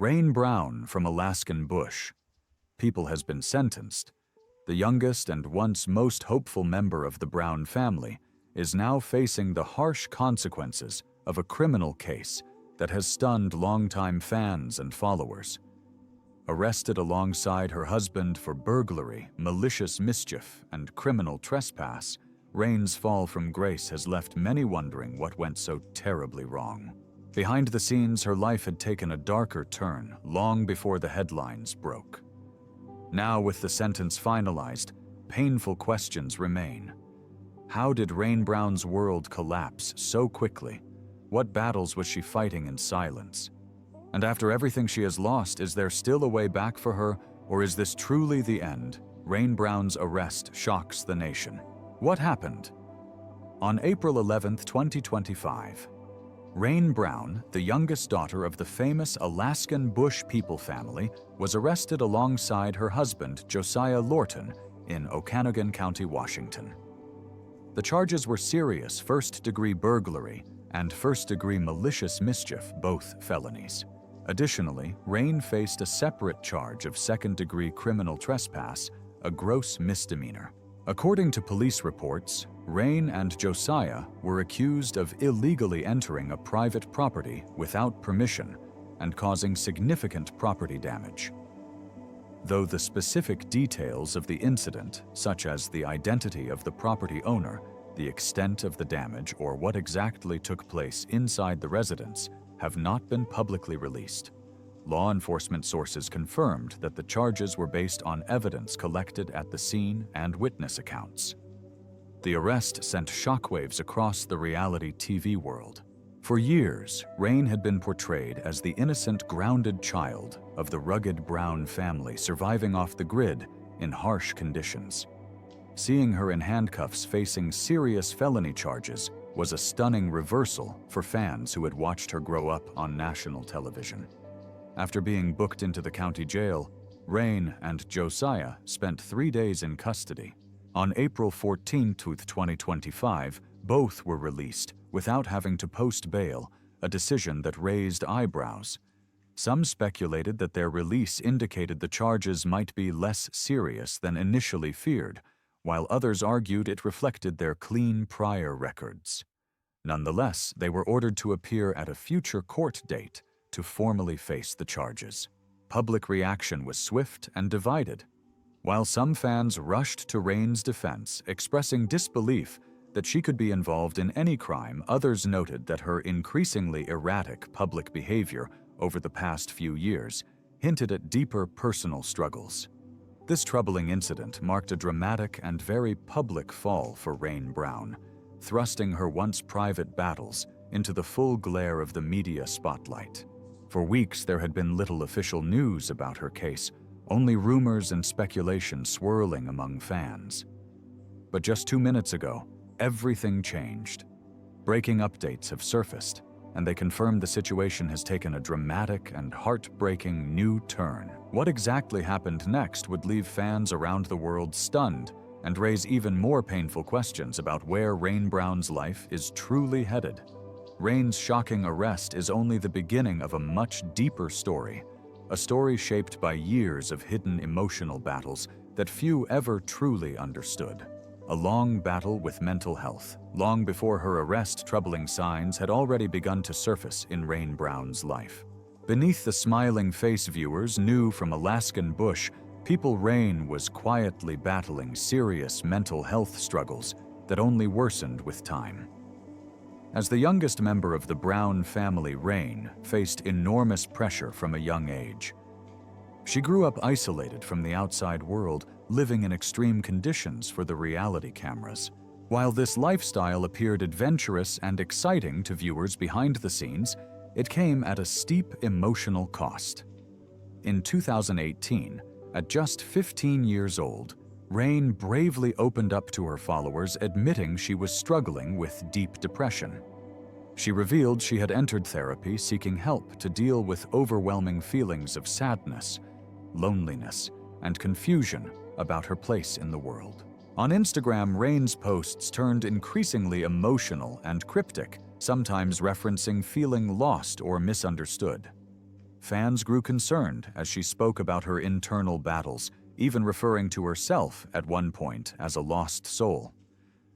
Rain Brown from Alaskan Bush. People has been sentenced. The youngest and once most hopeful member of the Brown family is now facing the harsh consequences of a criminal case that has stunned longtime fans and followers. Arrested alongside her husband for burglary, malicious mischief, and criminal trespass, Rain's fall from grace has left many wondering what went so terribly wrong. Behind the scenes, her life had taken a darker turn long before the headlines broke. Now, with the sentence finalized, painful questions remain. How did Rain Brown's world collapse so quickly? What battles was she fighting in silence? And after everything she has lost, is there still a way back for her, or is this truly the end? Rain Brown's arrest shocks the nation. What happened? On April 11, 2025, Rain Brown, the youngest daughter of the famous Alaskan Bush people family, was arrested alongside her husband, Josiah Lorton, in Okanogan County, Washington. The charges were serious first-degree burglary and first-degree malicious mischief, both felonies. Additionally, Rain faced a separate charge of second-degree criminal trespass, a gross misdemeanor. According to police reports, Rain and Josiah were accused of illegally entering a private property without permission and causing significant property damage. Though the specific details of the incident, such as the identity of the property owner, the extent of the damage, or what exactly took place inside the residence, have not been publicly released, law enforcement sources confirmed that the charges were based on evidence collected at the scene and witness accounts. The arrest sent shockwaves across the reality TV world. For years, Rain had been portrayed as the innocent, grounded child of the rugged Brown family surviving off the grid in harsh conditions. Seeing her in handcuffs facing serious felony charges was a stunning reversal for fans who had watched her grow up on national television. After being booked into the county jail, Rain and Josiah spent 3 days in custody. On April 14, 2025, both were released without having to post bail, a decision that raised eyebrows. Some speculated that their release indicated the charges might be less serious than initially feared, while others argued it reflected their clean prior records. Nonetheless, they were ordered to appear at a future court date to formally face the charges. Public reaction was swift and divided. While some fans rushed to Rain's defense, expressing disbelief that she could be involved in any crime, others noted that her increasingly erratic public behavior over the past few years hinted at deeper personal struggles. This troubling incident marked a dramatic and very public fall for Rain Brown, thrusting her once private battles into the full glare of the media spotlight. For weeks, there had been little official news about her case, only rumors and speculation swirling among fans. But just 2 minutes ago, everything changed. Breaking updates have surfaced, and they confirmed the situation has taken a dramatic and heartbreaking new turn. What exactly happened next would leave fans around the world stunned and raise even more painful questions about where Rain Brown's life is truly headed. Rain's shocking arrest is only the beginning of a much deeper story, a story shaped by years of hidden emotional battles that few ever truly understood. A long battle with mental health. Long before her arrest, troubling signs had already begun to surface in Rain Brown's life. Beneath the smiling face, viewers knew from Alaskan Bush, people Rain was quietly battling serious mental health struggles that only worsened with time. As the youngest member of the Brown family, Rain faced enormous pressure from a young age. She grew up isolated from the outside world, living in extreme conditions for the reality cameras. While this lifestyle appeared adventurous and exciting to viewers behind the scenes, it came at a steep emotional cost. In 2018, at just 15 years old, Rain bravely opened up to her followers, admitting she was struggling with deep depression. She revealed she had entered therapy seeking help to deal with overwhelming feelings of sadness, loneliness, and confusion about her place in the world. On Instagram, Rain's posts turned increasingly emotional and cryptic, sometimes referencing feeling lost or misunderstood. Fans grew concerned as she spoke about her internal battles, even referring to herself at one point as a lost soul.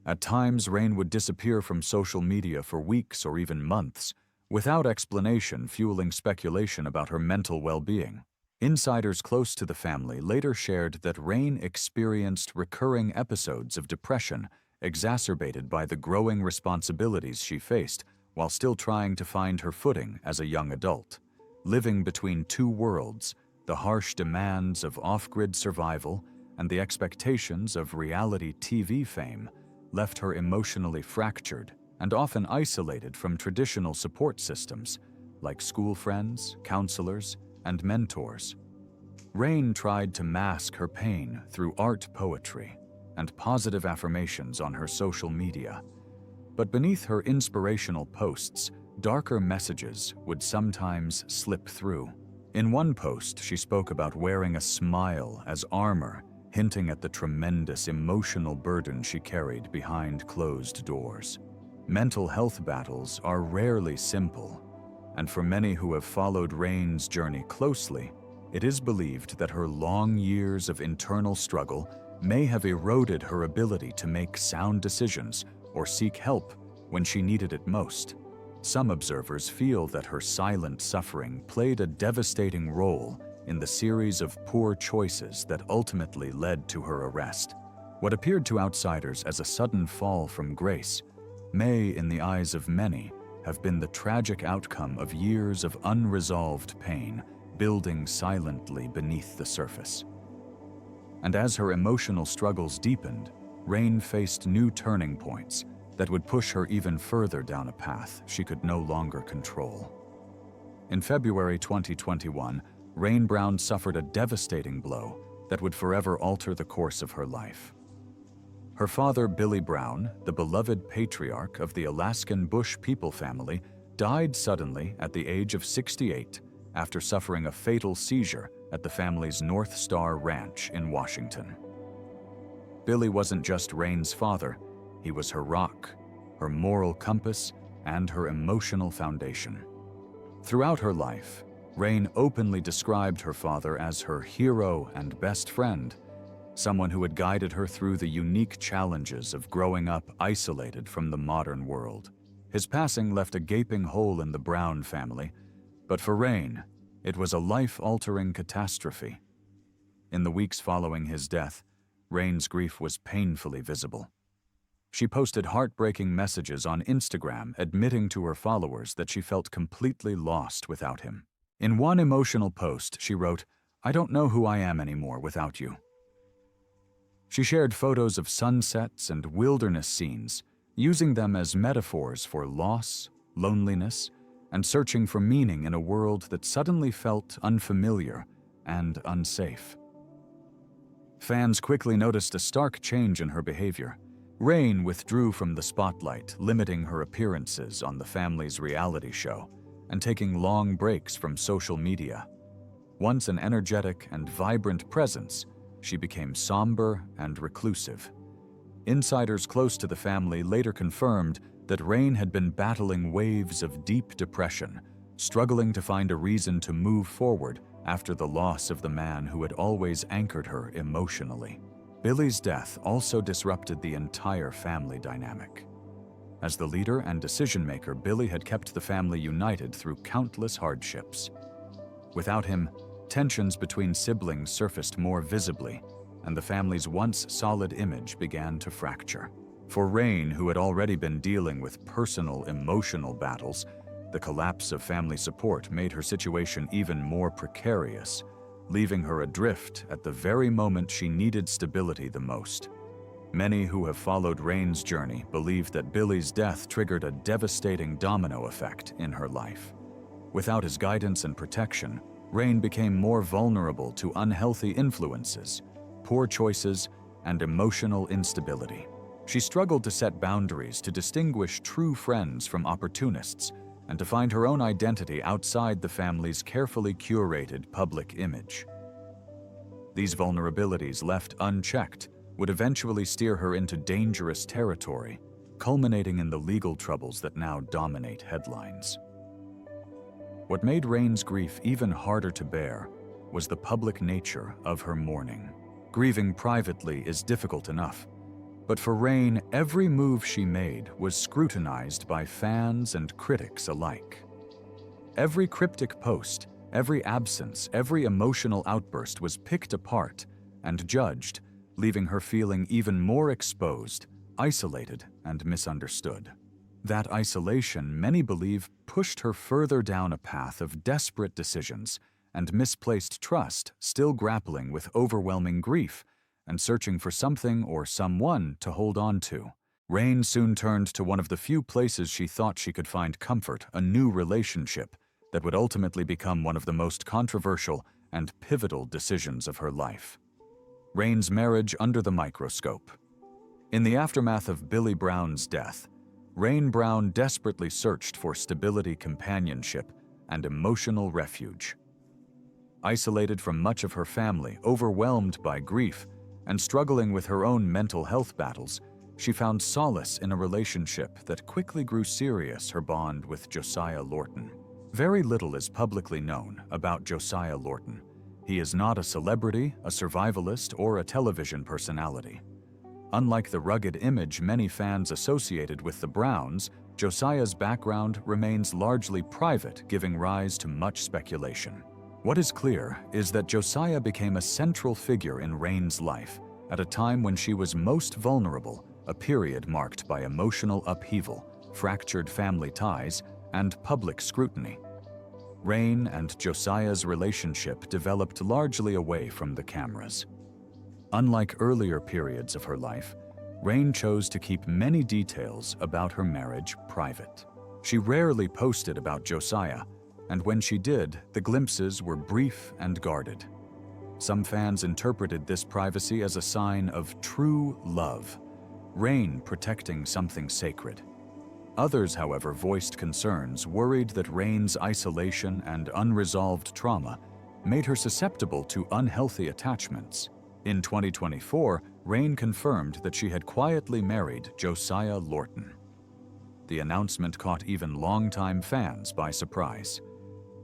At times, Rain would disappear from social media for weeks or even months, without explanation, fueling speculation about her mental well-being. Insiders close to the family later shared that Rain experienced recurring episodes of depression, exacerbated by the growing responsibilities she faced while still trying to find her footing as a young adult. Living between two worlds, the harsh demands of off-grid survival and the expectations of reality TV fame left her emotionally fractured and often isolated from traditional support systems like school friends, counselors, and mentors. Rain tried to mask her pain through art, poetry, and positive affirmations on her social media. But beneath her inspirational posts, darker messages would sometimes slip through. In one post, she spoke about wearing a smile as armor, hinting at the tremendous emotional burden she carried behind closed doors. Mental health battles are rarely simple, and for many who have followed Rain's journey closely, it is believed that her long years of internal struggle may have eroded her ability to make sound decisions or seek help when she needed it most. Some observers feel that her silent suffering played a devastating role in the series of poor choices that ultimately led to her arrest. What appeared to outsiders as a sudden fall from grace may, in the eyes of many, have been the tragic outcome of years of unresolved pain building silently beneath the surface. And as her emotional struggles deepened, Rain faced new turning points that would push her even further down a path she could no longer control. In February 2021, Rain Brown suffered a devastating blow that would forever alter the course of her life. Her father, Billy Brown, the beloved patriarch of the Alaskan Bush people family, died suddenly at the age of 68 after suffering a fatal seizure at the family's North Star Ranch in Washington. Billy wasn't just Rain's father, he was her rock, her moral compass, and her emotional foundation. Throughout her life, Rain openly described her father as her hero and best friend, someone who had guided her through the unique challenges of growing up isolated from the modern world. His passing left a gaping hole in the Brown family, but for Rain, it was a life-altering catastrophe. In the weeks following his death, Rain's grief was painfully visible. She posted heartbreaking messages on Instagram admitting to her followers that she felt completely lost without him. In one emotional post, she wrote, "I don't know who I am anymore without you." She shared photos of sunsets and wilderness scenes, using them as metaphors for loss, loneliness, and searching for meaning in a world that suddenly felt unfamiliar and unsafe. Fans quickly noticed a stark change in her behavior. Rain withdrew from the spotlight, limiting her appearances on the family's reality show and taking long breaks from social media. Once an energetic and vibrant presence, she became somber and reclusive. Insiders close to the family later confirmed that Rain had been battling waves of deep depression, struggling to find a reason to move forward after the loss of the man who had always anchored her emotionally. Billy's death also disrupted the entire family dynamic. As the leader and decision-maker, Billy had kept the family united through countless hardships. Without him, tensions between siblings surfaced more visibly, and the family's once solid image began to fracture. For Rain, who had already been dealing with personal emotional battles, the collapse of family support made her situation even more precarious, leaving her adrift at the very moment she needed stability the most. Many who have followed Rain's journey believe that Billy's death triggered a devastating domino effect in her life. Without his guidance and protection, Rain became more vulnerable to unhealthy influences, poor choices, and emotional instability. She struggled to set boundaries, to distinguish true friends from opportunists, and to find her own identity outside the family's carefully curated public image. These vulnerabilities, left unchecked, would eventually steer her into dangerous territory, culminating in the legal troubles that now dominate headlines. What made Rain's grief even harder to bear was the public nature of her mourning. Grieving privately is difficult enough, but for Rain, every move she made was scrutinized by fans and critics alike. Every cryptic post, every absence, every emotional outburst was picked apart and judged, leaving her feeling even more exposed, isolated, and misunderstood. That isolation, many believe, pushed her further down a path of desperate decisions and misplaced trust, still grappling with overwhelming grief and searching for something or someone to hold on to. Rain soon turned to one of the few places she thought she could find comfort, a new relationship that would ultimately become one of the most controversial and pivotal decisions of her life. Rain's marriage under the microscope. In the aftermath of Billy Brown's death, Rain Brown desperately searched for stability, companionship, and emotional refuge. Isolated from much of her family, overwhelmed by grief, and struggling with her own mental health battles, she found solace in a relationship that quickly grew serious, her bond with Josiah Lorton. Very little is publicly known about Josiah Lorton. He is not a celebrity, a survivalist, or a television personality. Unlike the rugged image many fans associated with the Browns, Josiah's background remains largely private, giving rise to much speculation. What is clear is that Josiah became a central figure in Rain's life at a time when she was most vulnerable, a period marked by emotional upheaval, fractured family ties, and public scrutiny. Rain and Josiah's relationship developed largely away from the cameras. Unlike earlier periods of her life, Rain chose to keep many details about her marriage private. She rarely posted about Josiah, and when she did, the glimpses were brief and guarded. Some fans interpreted this privacy as a sign of true love, Rain protecting something sacred. Others, however, voiced concerns, worried that Rain's isolation and unresolved trauma made her susceptible to unhealthy attachments. In 2024, Rain confirmed that she had quietly married Josiah Lorton. The announcement caught even longtime fans by surprise.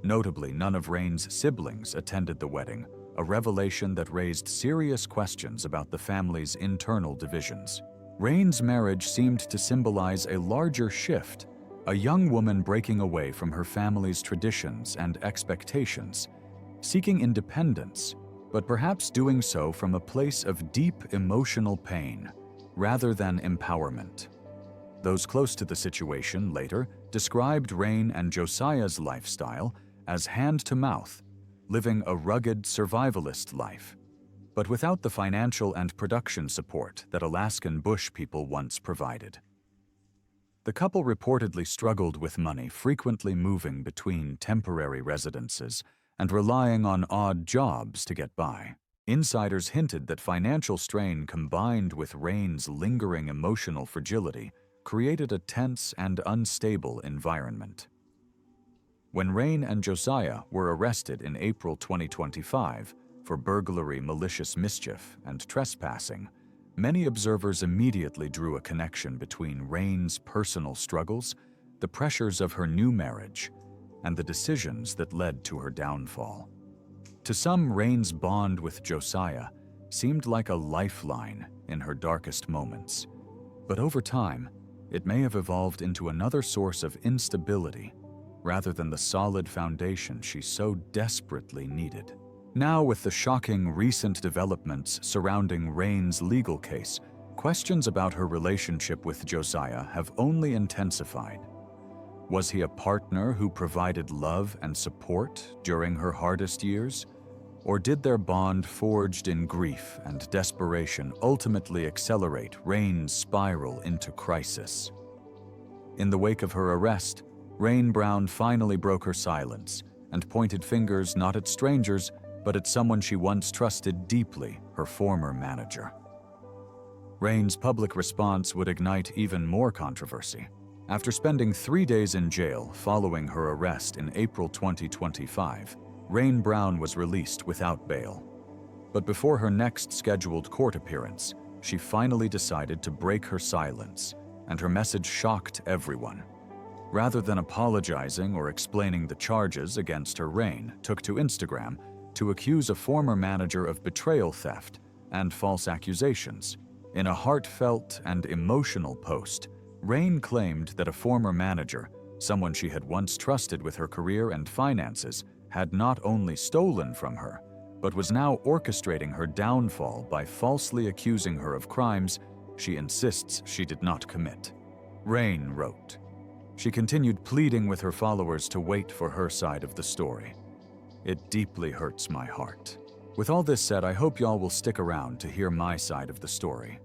Notably, none of Rain's siblings attended the wedding, a revelation that raised serious questions about the family's internal divisions. Rain's marriage seemed to symbolize a larger shift, a young woman breaking away from her family's traditions and expectations, seeking independence, but perhaps doing so from a place of deep emotional pain rather than empowerment. Those close to the situation later described Rain and Josiah's lifestyle as hand-to-mouth, living a rugged survivalist life, but without the financial and production support that Alaskan Bush people once provided. The couple reportedly struggled with money, frequently moving between temporary residences and relying on odd jobs to get by. Insiders hinted that financial strain combined with Rain's lingering emotional fragility created a tense and unstable environment. When Rain and Josiah were arrested in April 2025 for burglary, malicious mischief, and trespassing, many observers immediately drew a connection between Rain's personal struggles, the pressures of her new marriage, and the decisions that led to her downfall. To some, Rain's bond with Josiah seemed like a lifeline in her darkest moments, but over time, it may have evolved into another source of instability rather than the solid foundation she so desperately needed. Now, with the shocking recent developments surrounding Rain's legal case, questions about her relationship with Josiah have only intensified. Was he a partner who provided love and support during her hardest years? Or did their bond, forged in grief and desperation, ultimately accelerate Rain's spiral into crisis? In the wake of her arrest, Rain Brown finally broke her silence and pointed fingers not at strangers, but at someone she once trusted deeply, her former manager. Rain's public response would ignite even more controversy. After spending 3 days in jail following her arrest in April 2025, Rain Brown was released without bail. But before her next scheduled court appearance, she finally decided to break her silence, and her message shocked everyone. Rather than apologizing or explaining the charges against her, Rain took to Instagram to accuse a former manager of betrayal theft and false accusations. In a heartfelt and emotional post, Rain claimed that a former manager, someone she had once trusted with her career and finances, had not only stolen from her, but was now orchestrating her downfall by falsely accusing her of crimes she insists she did not commit. Rain wrote. She continued pleading with her followers to wait for her side of the story. It deeply hurts my heart. With all this said, I hope y'all will stick around to hear my side of the story.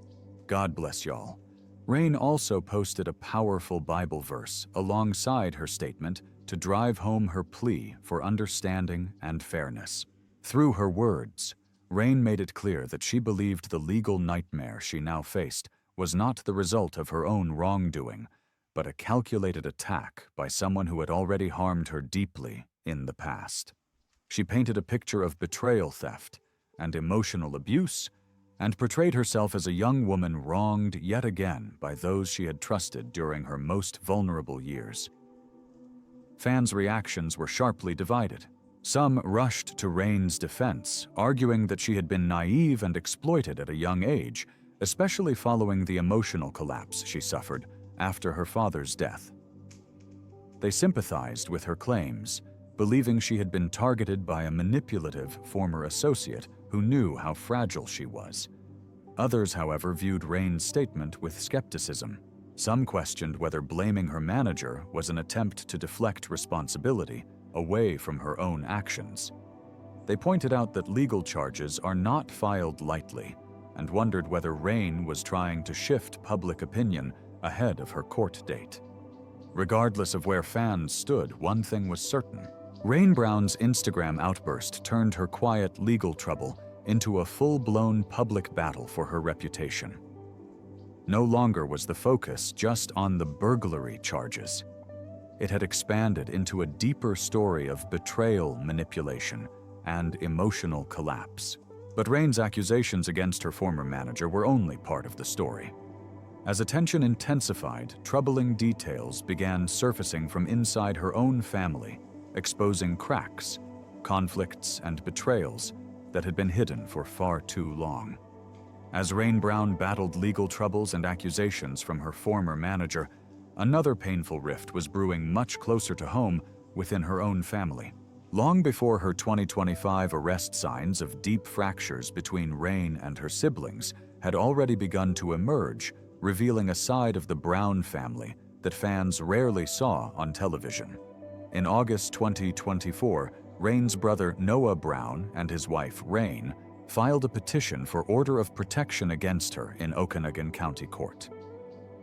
God bless y'all. Rain also posted a powerful Bible verse alongside her statement to drive home her plea for understanding and fairness. Through her words, Rain made it clear that she believed the legal nightmare she now faced was not the result of her own wrongdoing, but a calculated attack by someone who had already harmed her deeply in the past. She painted a picture of betrayal theft and emotional abuse, and portrayed herself as a young woman wronged yet again by those she had trusted during her most vulnerable years. Fans' reactions were sharply divided. Some rushed to Rain's defense, arguing that she had been naive and exploited at a young age, especially following the emotional collapse she suffered after her father's death. They sympathized with her claims, believing she had been targeted by a manipulative former associate who knew how fragile she was. Others, however, viewed Rain's statement with skepticism. Some questioned whether blaming her manager was an attempt to deflect responsibility away from her own actions. They pointed out that legal charges are not filed lightly, and wondered whether Rain was trying to shift public opinion ahead of her court date. Regardless of where fans stood, one thing was certain. Rain Brown's Instagram outburst turned her quiet legal trouble into a full-blown public battle for her reputation. No longer was the focus just on the burglary charges. It had expanded into a deeper story of betrayal, manipulation, and emotional collapse. But Rain's accusations against her former manager were only part of the story. As attention intensified, troubling details began surfacing from inside her own family, exposing cracks, conflicts, and betrayals that had been hidden for far too long. As Rain Brown battled legal troubles and accusations from her former manager, another painful rift was brewing much closer to home within her own family. Long before her 2025 arrest, signs of deep fractures between Rain and her siblings had already begun to emerge, revealing a side of the Brown family that fans rarely saw on television. In August 2024, Rain's brother Noah Brown and his wife Rain filed a petition for order of protection against her in Okanogan County Court.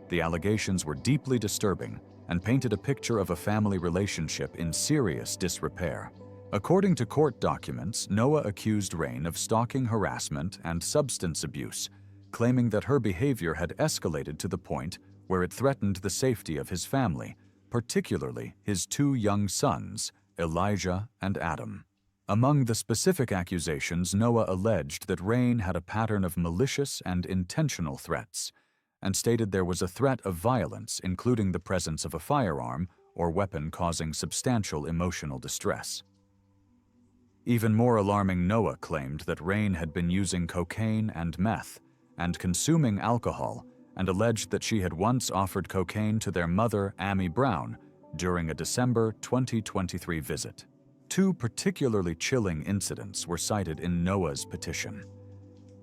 The allegations were deeply disturbing and painted a picture of a family relationship in serious disrepair. According to court documents, Noah accused Rain of stalking, harassment, and substance abuse, claiming that her behavior had escalated to the point where it threatened the safety of his family, particularly his two young sons, Elijah and Adam. Among the specific accusations, Noah alleged that Rain had a pattern of malicious and intentional threats, and stated there was a threat of violence, including the presence of a firearm or weapon causing substantial emotional distress. Even more alarming, Noah claimed that Rain had been using cocaine and meth and consuming alcohol, and alleged that she had once offered cocaine to their mother, Amy Brown, during a December 2023 visit. Two particularly chilling incidents were cited in Noah's petition.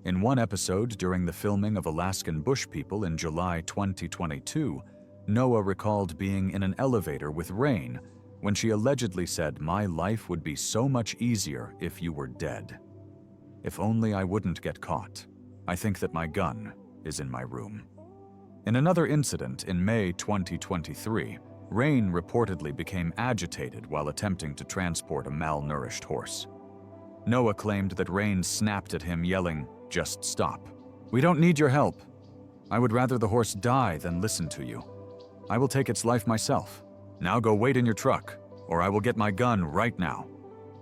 In one episode during the filming of Alaskan Bush People in July 2022, Noah recalled being in an elevator with Rain when she allegedly said, "My life would be so much easier if you were dead. If only I wouldn't get caught. I think that my gun is in my room." In another incident in May 2023, Rain reportedly became agitated while attempting to transport a malnourished horse. Noah claimed that Rain snapped at him, yelling, "Just stop. We don't need your help. I would rather the horse die than listen to you. I will take its life myself. Now go wait in your truck, or I will get my gun right now."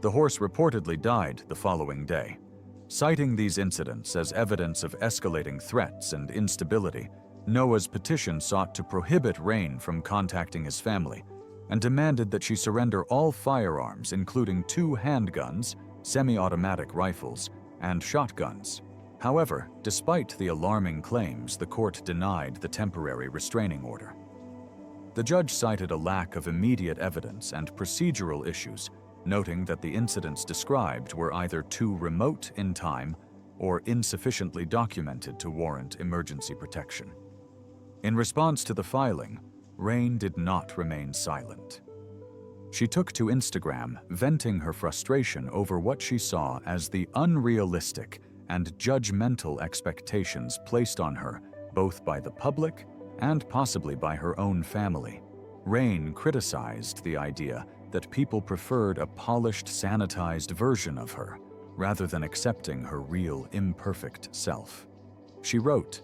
The horse reportedly died the following day. Citing these incidents as evidence of escalating threats and instability, Noah's petition sought to prohibit Rain from contacting his family and demanded that she surrender all firearms, including 2 handguns, semi-automatic rifles, and shotguns. However, despite the alarming claims, the court denied the temporary restraining order. The judge cited a lack of immediate evidence and procedural issues, noting that the incidents described were either too remote in time or insufficiently documented to warrant emergency protection. In response to the filing, Rain did not remain silent. She took to Instagram, venting her frustration over what she saw as the unrealistic and judgmental expectations placed on her, both by the public and possibly by her own family. Rain criticized the idea that people preferred a polished, sanitized version of her, rather than accepting her real, imperfect self. She wrote,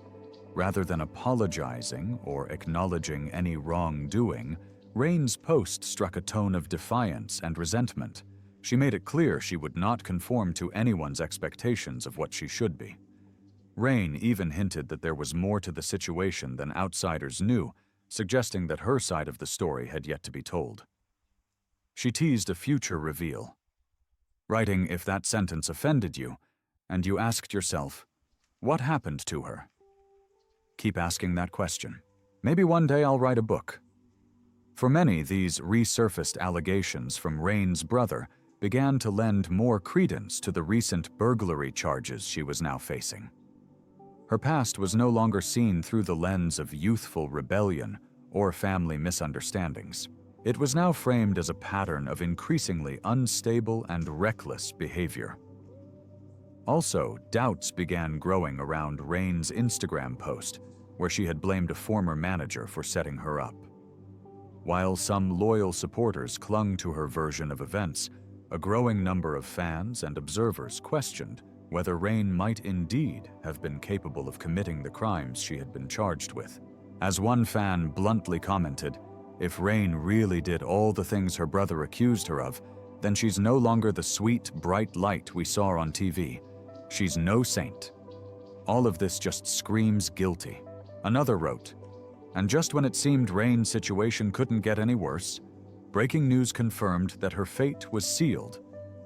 "Rather than apologizing or acknowledging any wrongdoing, Rain's post struck a tone of defiance and resentment. She made it clear she would not conform to anyone's expectations of what she should be." Rain even hinted that there was more to the situation than outsiders knew, suggesting that her side of the story had yet to be told. She teased a future reveal, writing, "If that sentence offended you, and you asked yourself, what happened to her? Keep asking that question. Maybe one day I'll write a book." For many, these resurfaced allegations from Rain's brother began to lend more credence to the recent burglary charges she was now facing. Her past was no longer seen through the lens of youthful rebellion or family misunderstandings. It was now framed as a pattern of increasingly unstable and reckless behavior. Also, doubts began growing around Rain's Instagram post, where she had blamed a former manager for setting her up. While some loyal supporters clung to her version of events, a growing number of fans and observers questioned whether Rain might indeed have been capable of committing the crimes she had been charged with. As one fan bluntly commented, "If Rain really did all the things her brother accused her of, then she's no longer the sweet, bright light we saw on TV. She's no saint. All of this just screams guilty." Another wrote, "And just when it seemed Rain's situation couldn't get any worse, breaking news confirmed that her fate was sealed,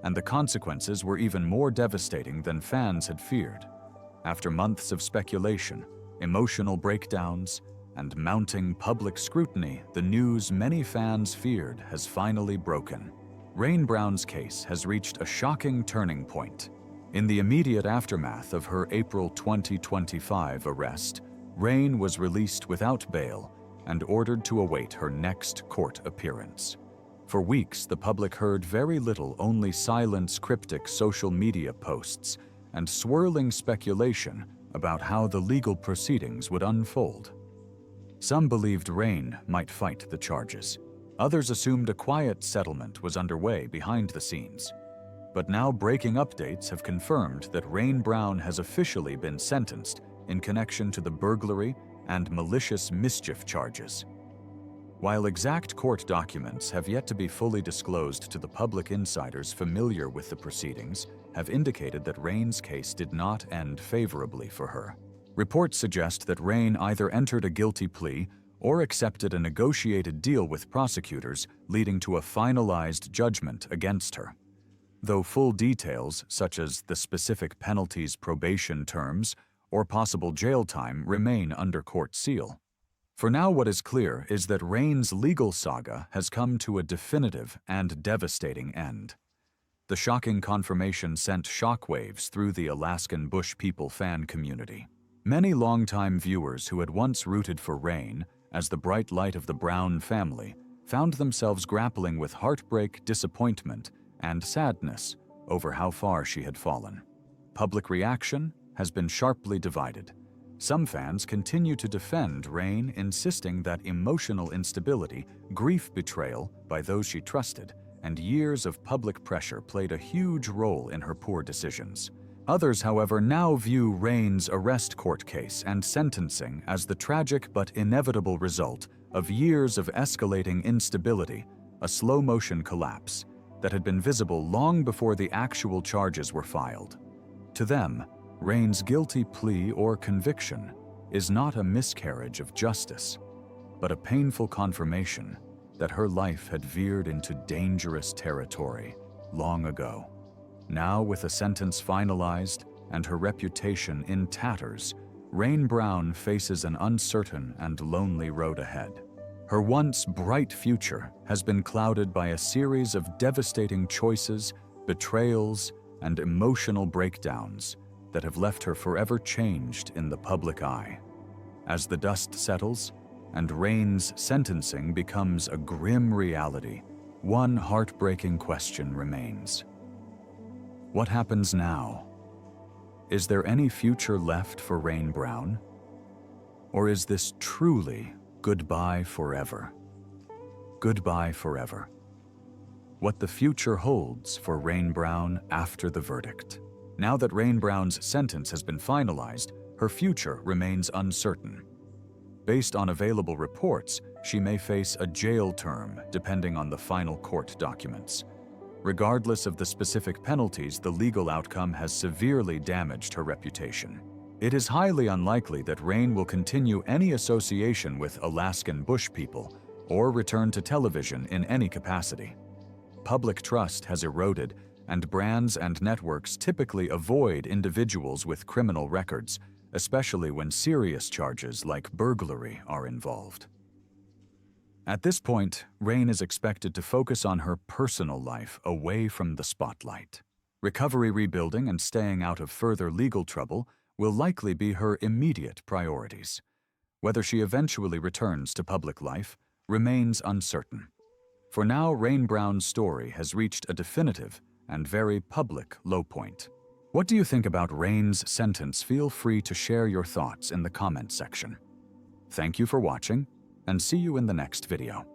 and the consequences were even more devastating than fans had feared. After months of speculation, emotional breakdowns, and mounting public scrutiny, the news many fans feared has finally broken. Rain Brown's case has reached a shocking turning point. In the immediate aftermath of her April 2025 arrest, Rain was released without bail and ordered to await her next court appearance. For weeks, the public heard very little, only silent, cryptic social media posts and swirling speculation about how the legal proceedings would unfold. Some believed Rain might fight the charges. Others assumed a quiet settlement was underway behind the scenes. But now breaking updates have confirmed that Rain Brown has officially been sentenced in connection to the burglary and malicious mischief charges. While exact court documents have yet to be fully disclosed to the public, insiders familiar with the proceedings have indicated that Rain's case did not end favorably for her. Reports suggest that Rain either entered a guilty plea or accepted a negotiated deal with prosecutors, leading to a finalized judgment against her. Though full details, such as the specific penalties, probation terms, or possible jail time, remain under court seal. For now, what is clear is that Rain's legal saga has come to a definitive and devastating end. The shocking confirmation sent shockwaves through the Alaskan Bush people fan community. Many longtime viewers who had once rooted for Rain as the bright light of the Brown family found themselves grappling with heartbreak, disappointment, and sadness over how far she had fallen. Public reaction has been sharply divided. Some fans continue to defend Rain, insisting that emotional instability, grief, betrayal by those she trusted, and years of public pressure played a huge role in her poor decisions. Others, however, now view Rain's arrest court case and sentencing as the tragic but inevitable result of years of escalating instability, a slow-motion collapse that had been visible long before the actual charges were filed. To them, Rain's guilty plea or conviction is not a miscarriage of justice, but a painful confirmation that her life had veered into dangerous territory long ago. Now, with a sentence finalized and her reputation in tatters, Rain Brown faces an uncertain and lonely road ahead. Her once bright future has been clouded by a series of devastating choices, betrayals, and emotional breakdowns that have left her forever changed in the public eye. As the dust settles and Rain's sentencing becomes a grim reality, one heartbreaking question remains. What happens now? Is there any future left for Rain Brown? Or is this truly goodbye forever? Goodbye forever. What the future holds for Rain Brown after the verdict. Now that Rain Brown's sentence has been finalized, her future remains uncertain. Based on available reports, she may face a jail term depending on the final court documents. Regardless of the specific penalties, the legal outcome has severely damaged her reputation. It is highly unlikely that Rain will continue any association with Alaskan Bush people or return to television in any capacity. Public trust has eroded, and brands and networks typically avoid individuals with criminal records, especially when serious charges like burglary are involved. At this point, Rain is expected to focus on her personal life away from the spotlight. Recovery, rebuilding, and staying out of further legal trouble will likely be her immediate priorities. Whether she eventually returns to public life remains uncertain. For now, Rain Brown's story has reached a definitive and very public low point. What do you think about Rain's sentence? Feel free to share your thoughts in the comments section. Thank you for watching, and see you in the next video.